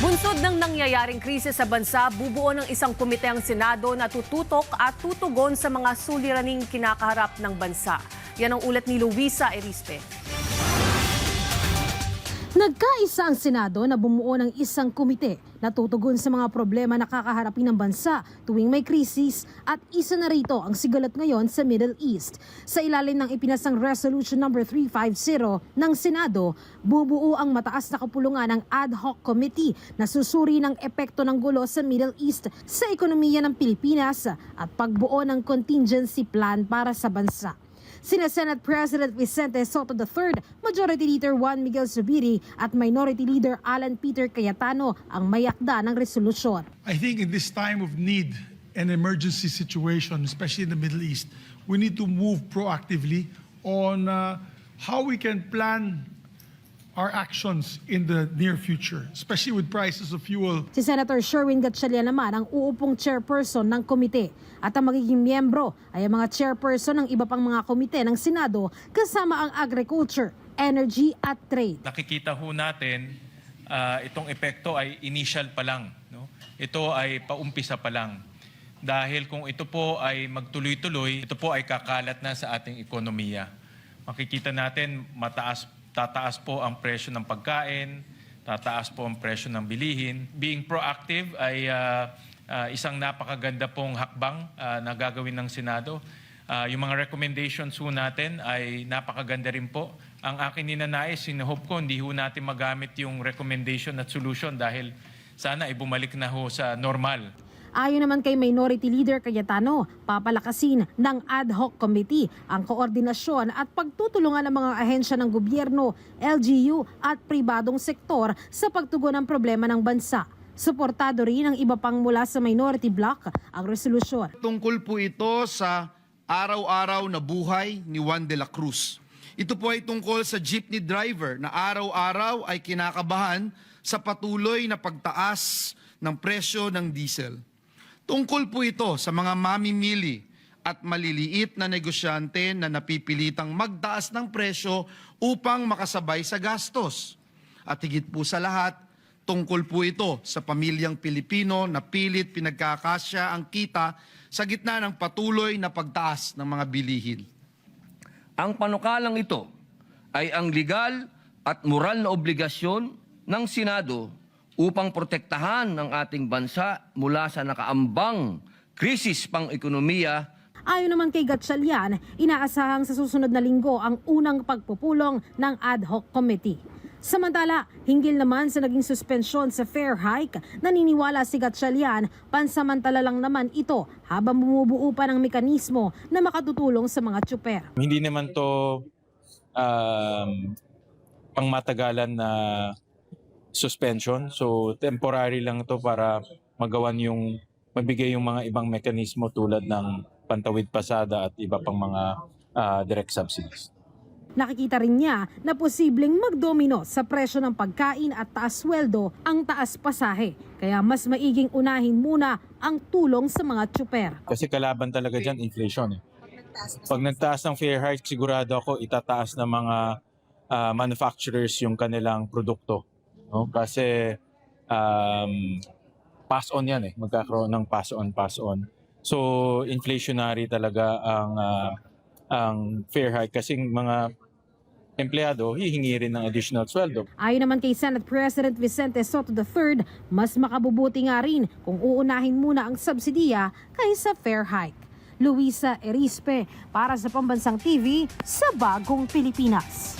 Bunsod ng nangyayaring krisis sa bansa, bubuo ng isang komite ang Senado na tututok at tutugon sa mga suliraning kinakaharap ng bansa. Yan ang ulat ni Luisa Erispe. Nagkaisa ang Senado na bumuo ng isang komite na tutugon sa mga problema na kakaharapin ng bansa tuwing may krisis at isa na rito ang sigalat ngayon sa Middle East. Sa ilalim ng ipinasang Resolution No. 350 ng Senado, bubuo ang mataas na kapulungan ng ad hoc committee na susuri ng epekto ng gulo sa Middle East sa ekonomiya ng Pilipinas at pagbuo ng contingency plan para sa bansa. Sina Senate President Vicente Sotto III, Majority Leader Juan Miguel Zubiri at Minority Leader Alan Peter Cayetano ang mayakda ng resolusyon. I think in this time of need and emergency situation, especially in the Middle East, we need to move proactively on how we can plan our actions in the near future, especially with prices of fuel. Si Senator Sherwin Gatchalian naman ang uupong chairperson ng komite at ang magiging miyembro ay ang mga chairperson ng iba pang mga komite ng Senado kasama ang Agriculture, Energy at Trade. Nakikita ho natin itong epekto ay initial pa lang. No? Ito ay paumpisa pa lang. Dahil kung ito po ay magtuloy-tuloy, ito po ay kakalat na sa ating ekonomiya. Makikita natin tataas po ang presyo ng pagkain, tataas po ang presyo ng bilihin. Being proactive ay isang napakaganda pong hakbang na gagawin ng Senado. Yung mga recommendations ho natin ay napakaganda rin po. Ang akin ninanais, sinuhope ko, hindi ho natin magamit yung recommendation at solution dahil sana ay bumalik na ho sa normal. Ayon naman kay Minority Leader Cayetano, papalakasin ng ad hoc committee ang koordinasyon at pagtutulungan ng mga ahensya ng gobyerno, LGU at pribadong sektor sa pagtugon ng problema ng bansa. Suportado rin ang iba pang mula sa minority bloc ang resolusyon. Tungkol po ito sa araw-araw na buhay ni Juan de la Cruz. Ito po ay tungkol sa jeepney driver na araw-araw ay kinakabahan sa patuloy na pagtaas ng presyo ng diesel. Tungkol po ito sa mga mamimili at maliliit na negosyante na napipilitang magtaas ng presyo upang makasabay sa gastos. At higit po sa lahat, tungkol po ito sa pamilyang Pilipino na pilit pinagkakasya ang kita sa gitna ng patuloy na pagtaas ng mga bilihin. Ang panukalang ito ay ang legal at moral na obligasyon ng Senado upang protektahan ang ating bansa mula sa nakaambang krisis pang-ekonomiya. Ayon naman kay Gatchalian, inaasahang sa susunod na linggo ang unang pagpupulong ng ad hoc committee. Samantala, hinggil naman sa naging suspensyon sa fare hike, naniniwala si Gatchalian, pansamantala lang naman ito habang bumubuo pa ng mekanismo na makatutulong sa mga tsuper. Hindi naman to pangmatagalan na suspension. So temporary lang to para mabigay yung mga ibang mekanismo tulad ng pantawid pasada at iba pang mga direct subsidies. Nakikita rin niya na posibleng magdomino sa presyo ng pagkain at taas sweldo ang taas pasahe. Kaya mas maiging unahin muna ang tulong sa mga tsuper. Kasi kalaban talaga dyan, inflation. Pag nagtaas ng fare hike, sigurado ako itataas ng mga manufacturers yung kanilang produkto. No? Kasi pass on yan magkakaroon ng pass on. So inflationary talaga ang fare hike kasi mga empleyado hihingi rin ng additional sweldo. Ayon naman kay Senate President Vicente Sotto III, mas makabubuti nga rin kung uunahin muna ang subsidiya kaysa fare hike. Luisa Erispe para sa Pambansang TV sa Bagong Pilipinas.